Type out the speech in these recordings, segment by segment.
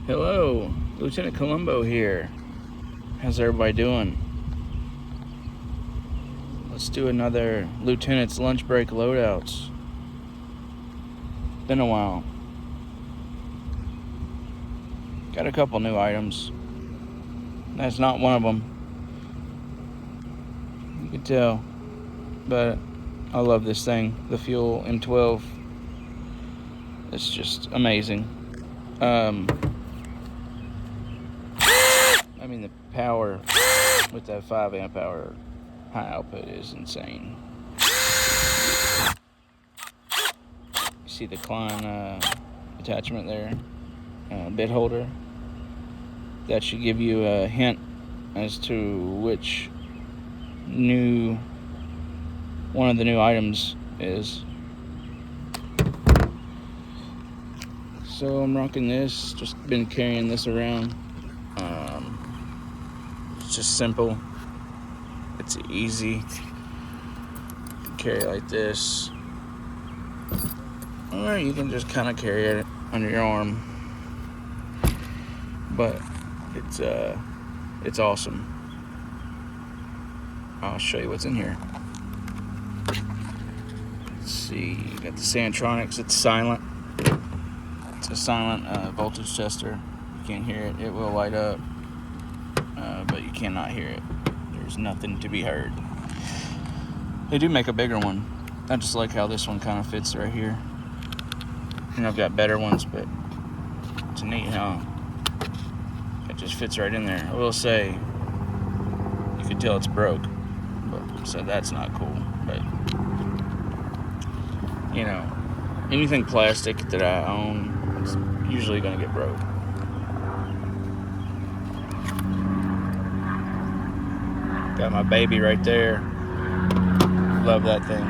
Hello, Lieutenant Colombo here. How's everybody doing? Let's do another Lieutenant's Lunch Break Loadouts. Been a while. Got a couple new items. That's not one of them. You can tell. But I love this thing. The Fuel M12. It's just amazing. I mean, the power with that 5 amp hour high output is insane. You see the Klein attachment there, bit holder. That should give you a hint as to which one of the new items is. So I'm rocking this, just been carrying this around. It's just simple, it's easy. You can carry it like this, or you can just kind of carry it under your arm. But it's awesome. I'll show you what's in here. Let's see, you got the Santronics. It's silent. It's a silent voltage tester. You can't hear it. It will light up, but you cannot hear it. There's nothing to be heard. They do make a bigger one. I just like how this one kind of fits right here. And I've got better ones, but it's neat how it just fits right in there. I will say, you can tell it's broke, so that's not cool. But you know, anything plastic that I own is usually gonna get broke. Got my baby right there. Love that thing.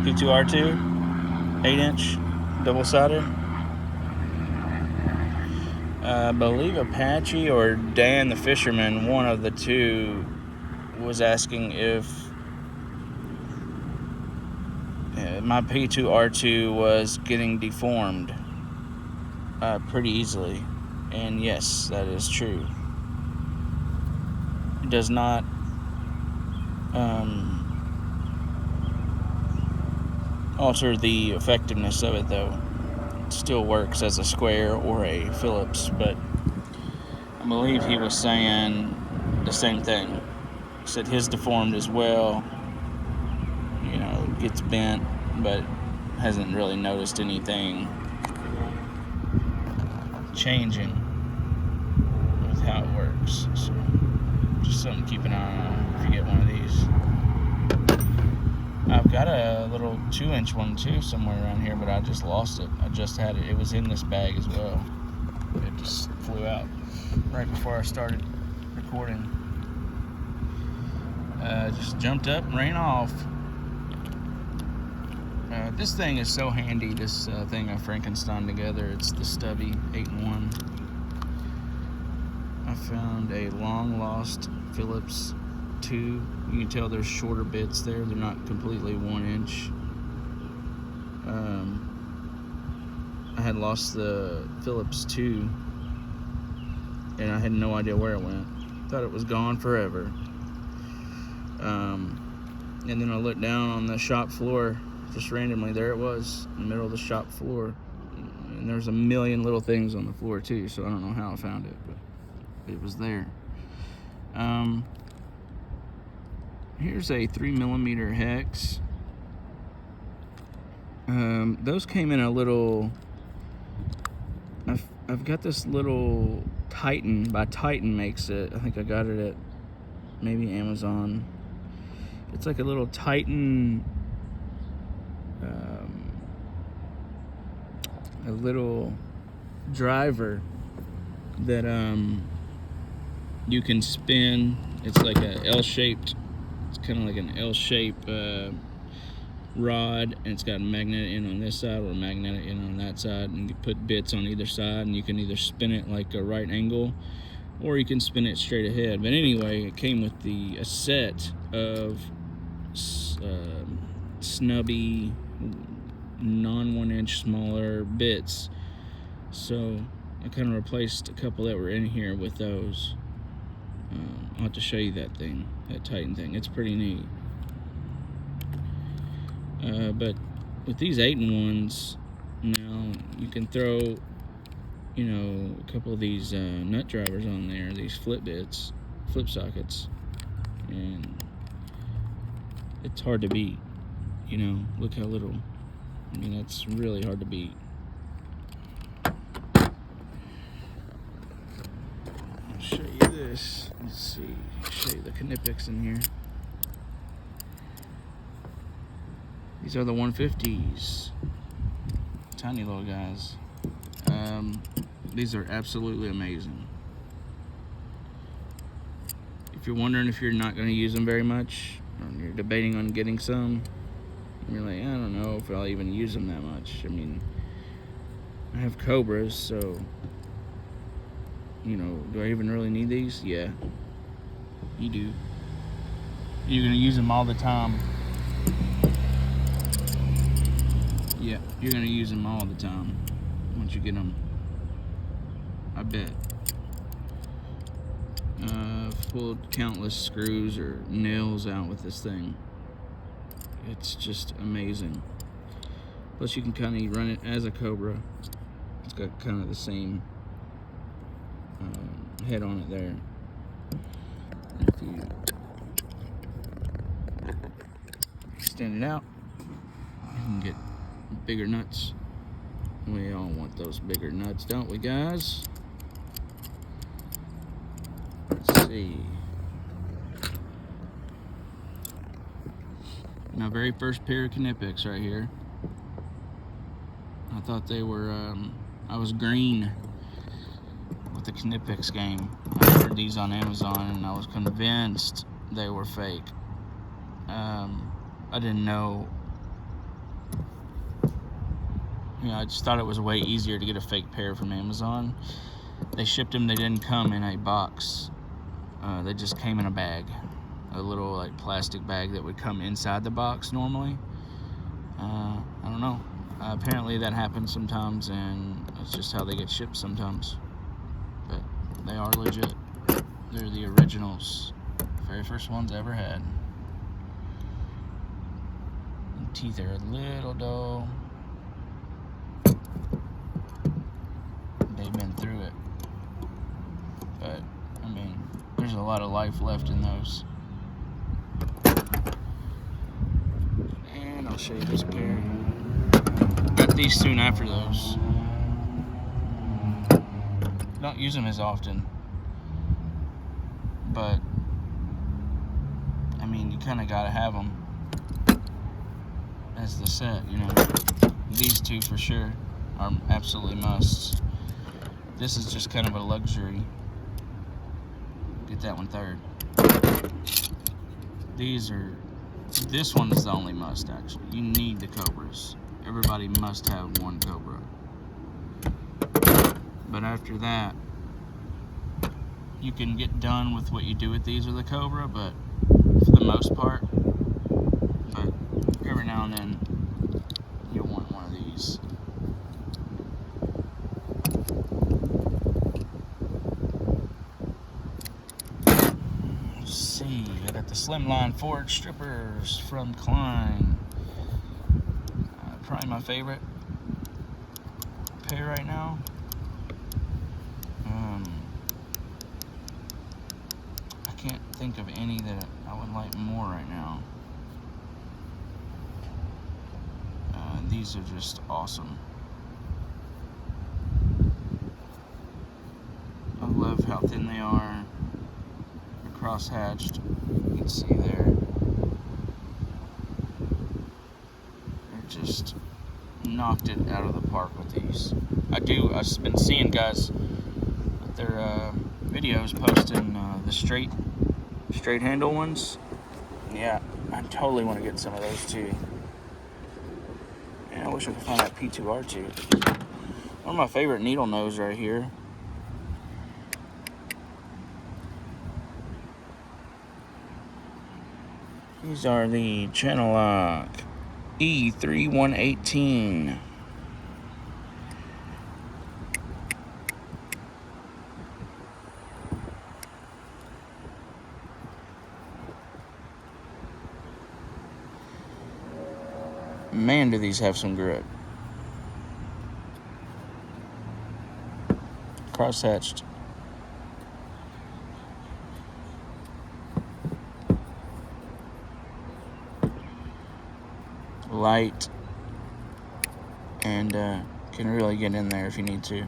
P2R2, 8-inch, double-sided. I believe Apache or Dan the Fisherman, one of the two, was asking if my P2R2 was getting deformed pretty easily. And yes, that is true. It does not alter the effectiveness of it, though. It still works as a square or a Phillips, but I believe he was saying the same thing. He said his deformed as well. You know, it gets bent, but hasn't really noticed anything changing with how it works. So just something to keep an eye on if you get one of these. I've got a little 2-inch one too somewhere around here, but I just lost it. I just had it. It was in this bag as well. It just flew out right before I started recording. Just jumped up and ran off. This thing is so handy, this thing I Frankenstein together. It's the Stubby 8-in-1. I found a long lost Phillips 2. You can tell there's shorter bits there. They're not completely 1-inch. I had lost the Phillips 2 and I had no idea where it went. Thought it was gone forever. And then I looked down on the shop floor, just randomly. There it was, in the middle of the shop floor. And there's a million little things on the floor too, so I don't know how I found it, but it was there. Here's a 3mm hex. Those came in a little. I've got this little Titan, by Titan makes it. I think I got it at maybe Amazon. It's like a little Titan, a little driver that you can spin. It's like a L-shaped. It's kind of like an L-shaped rod, and it's got a magnetic end on this side or a magnetic end on that side, and you put bits on either side, and you can either spin it like a right angle or you can spin it straight ahead. But anyway, it came with a set of snubby non 1-inch smaller bits So I kind of replaced a couple that were in here with those. I'll have to show you that thing, that Titan thing. It's pretty neat. But with these 8-in-1s, now you can throw, you know, a couple of these nut drivers on there, these flip sockets, and it's hard to beat. You know, look how little. I mean, that's really hard to beat. I'll show you this. Let's see. Show you the Knipex in here. These are the 150s. Tiny little guys. These are absolutely amazing. If you're wondering if you're not going to use them very much, or you're debating on getting some, you're like, I don't know if I'll even use them that much. I mean, I have Cobras, so, you know, do I even really need these? Yeah, you do. You're going to use them all the time. Yeah, you're going to use them all the time once you get them. I bet. Pulled countless screws or nails out with this thing. It's just amazing. Plus you can kind of run it as a Cobra. It's got kind of the same head on it there. If you extend it out, you can get bigger nuts. We all want those bigger nuts, don't we, guys? Let's see. My very first pair of Knipex right here. I thought they were, I was green with the Knipex game. I ordered these on Amazon and I was convinced they were fake. I didn't know. You know, I just thought it was way easier to get a fake pair from Amazon. They shipped them, they didn't come in a box. They just came in a bag. A little like plastic bag that would come inside the box normally. I don't know. Apparently that happens sometimes, and that's just how they get shipped sometimes. But they are legit. They're the originals. Very first ones I ever had. The teeth are a little dull. They've been through it. But, I mean, there's a lot of life left in those. And I'll show you this pair. Got these soon after those. Don't use them as often. But, I mean, you kind of got to have them as the set, you know. These two for sure are absolutely musts. This is just kind of a luxury. Get that one third. This one is the only must, actually. You need the Cobras. Everybody must have one Cobra. But after that, you can get done with what you do with these or the Cobra, but for the most part, but every now and then, you'll want one of these. Let's see, I got the Slimline Forged Strippers from Klein. Probably my favorite pair right now. I can't think of any that I would like more right now. These are just awesome. I love how thin they are. They're cross-hatched. You can see there. They're just knocked it out of the park with these. I've been seeing guys with their videos posting the straight handle ones. Yeah, I totally want to get some of those too. And I wish I could find that P2R2. One of my favorite needle nose right here. These are the Channel Lock E3118. man, do these have some grip. Cross-hatched. Light. And can really get in there if you need to.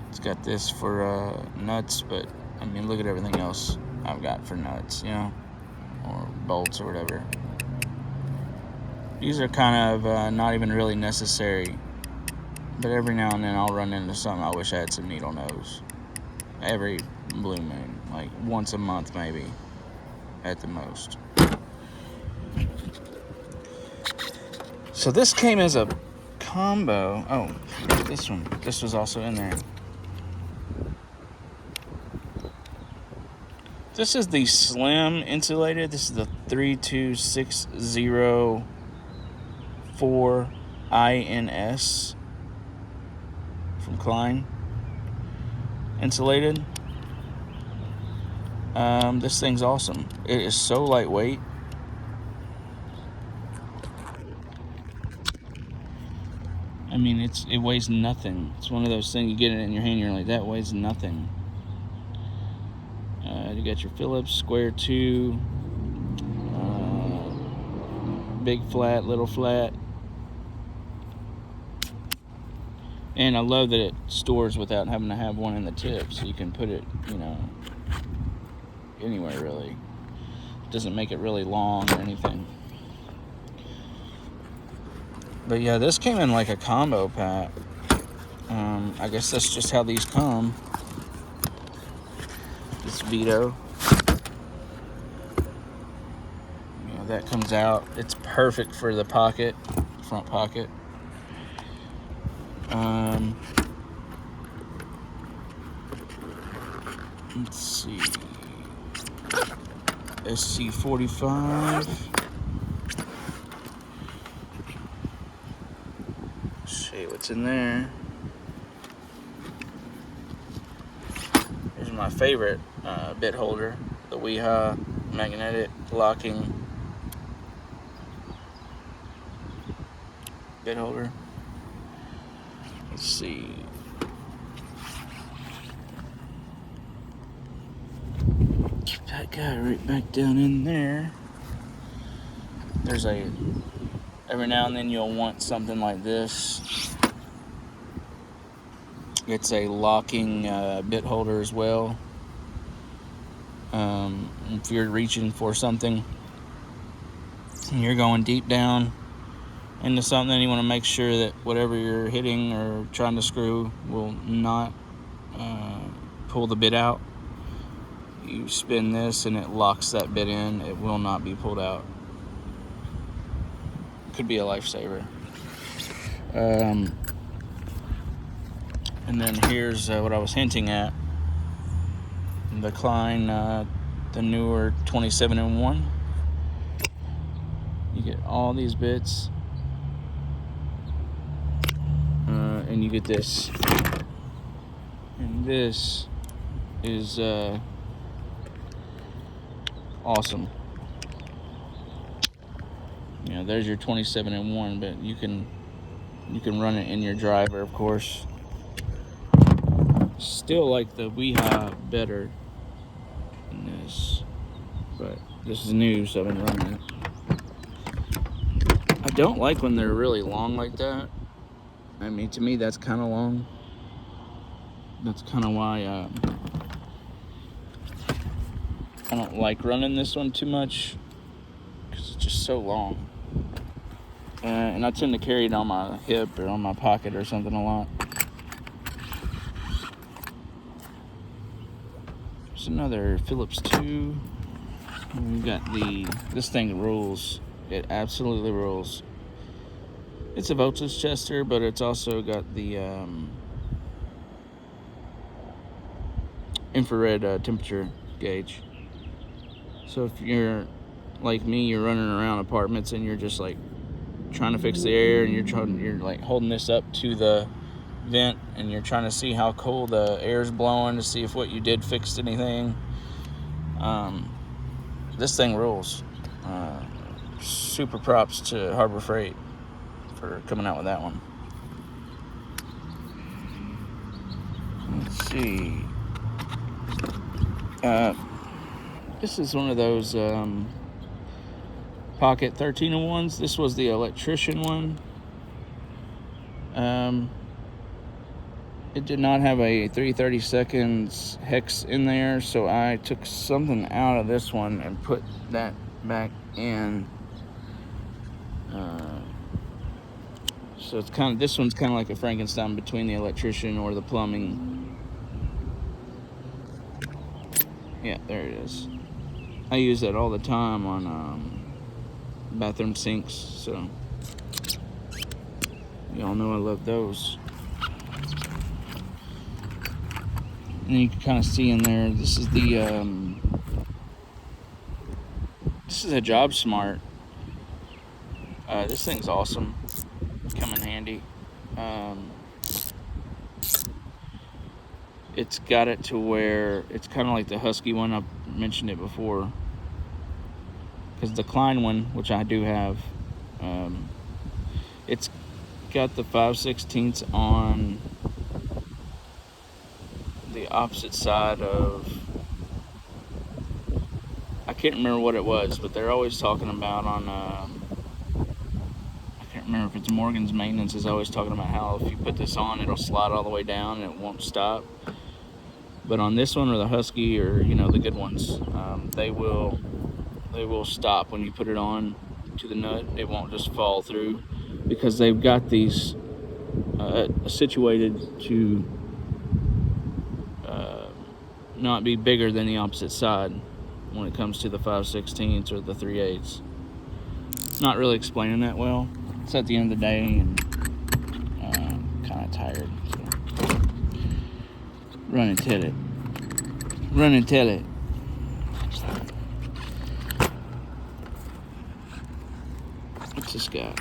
It's got this for nuts, but I mean, look at everything else I've got for nuts, you know, or bolts or whatever. These are kind of not even really necessary, but every now and then I'll run into something I wish I had some needle nose. Every blue moon, like once a month maybe, at the most. So this came as a combo. Oh, this one. This was also in there. This is the slim insulated. This is the 32604INS from Klein. Insulated. This thing's awesome. It is so lightweight. I mean, it weighs nothing. It's one of those things, you get it in your hand, you're like, that weighs nothing. You got your Phillips, square 2, big flat, little flat. And I love that it stores without having to have one in the tip, so you can put it, you know, anywhere really. It doesn't make it really long or anything. But yeah, this came in like a combo pack. I guess that's just how these come. This Veto. You know, that comes out. It's perfect for the pocket, front pocket. Let's see. SC45. See what's in there. Here's my favorite bit holder, the L.L.B.L.O magnetic locking bit holder. Let's see. Keep that guy right back down in there. There's every now and then you'll want something like this. It's a locking bit holder as well. If you're reaching for something and you're going deep down into something, you want to make sure that whatever you're hitting or trying to screw will not pull the bit out. You spin this and it locks that bit in. It will not be pulled out. Could be a lifesaver. And then here's what I was hinting at. The Klein, the newer 27-in-1. You get all these bits. And you get this. And this is awesome. You know, there's your 27-in-1, but you can run it in your driver, of course. Still like the L.L.B.L.O better than this, but this is new, so I've been running it. I don't like when they're really long like that. I mean, to me, that's kind of long. That's kind of why I don't like running this one too much, because it's just so long. And I tend to carry it on my hip or on my pocket or something a lot. There's another Phillips 2. We've got this thing rules. It absolutely rules. It's a voltage tester, but it's also got the infrared temperature gauge. So if you're like me, you're running around apartments and you're just like trying to fix the air, and you're like holding this up to the vent and you're trying to see how cold the air's blowing to see if what you did fixed anything. This thing rules. super props to Harbor Freight for coming out with that one. Let's see. This is one of those pocket 1301s. This was the electrician one. It did not have a 330 seconds hex in there, so I took something out of this one and put that back in. So it's kind of, this one's kind of like a Frankenstein between the electrician or the plumbing. Yeah, there it is. I use that all the time on bathroom sinks, so y'all know I love those. And you can kind of see in there, this is the this is a Job Smart. This thing's awesome. Come in handy. It's got it to where it's kind of like the Husky one. I mentioned it before, because the Klein one, which I do have, it's got the 5/16 on the opposite side of, I can't remember what it was, but they're always talking about on I can't remember if it's Morgan's Maintenance is always talking about how if you put this on, it'll slide all the way down and it won't stop. But on this one, or the Husky, or the good ones, they will stop when you put it on to the nut. It won't just fall through, because they've got these situated to not be bigger than the opposite side when it comes to the 5/16 or the 3/8. Not really explaining that well. It's at the end of the day, and kind of tired. So. Run and tell it. Run and tell it. What's this got?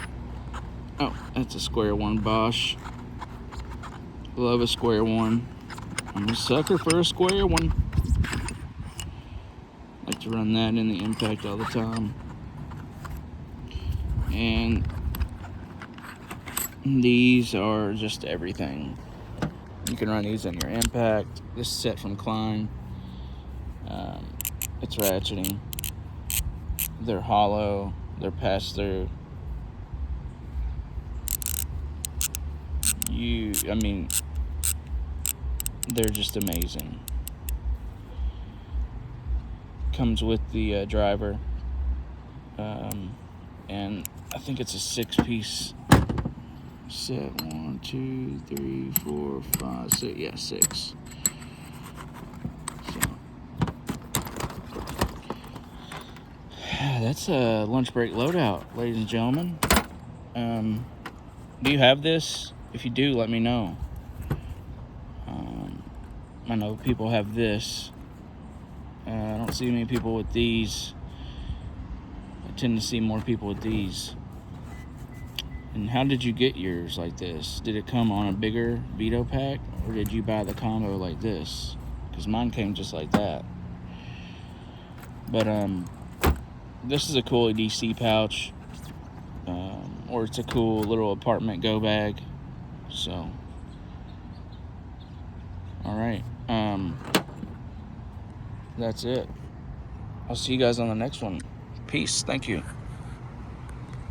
Oh, that's a square one Bosch. Love a square one. I'm a sucker for a square one. Like to run that in the impact all the time. And these are just everything. You can run these in your impact. This is set from Klein. It's ratcheting. They're hollow. They're pass through. They're just amazing. Comes with the driver. And I think it's a 6-piece set. 1, 2, 3, 4, 5, 6. Yeah, 6. So that's a lunch break loadout, ladies and gentlemen. Do you have this? If you do, let me know. I know people have this. I don't see many people with these. I tend to see more people with these. And how did you get yours like this? Did it come on a bigger Veto pack, or did you buy the combo like this? Because mine came just like that. But this is a cool EDC pouch, or it's a cool little apartment go bag. So, all right, that's it. I'll see you guys on the next one. Peace. Thank you.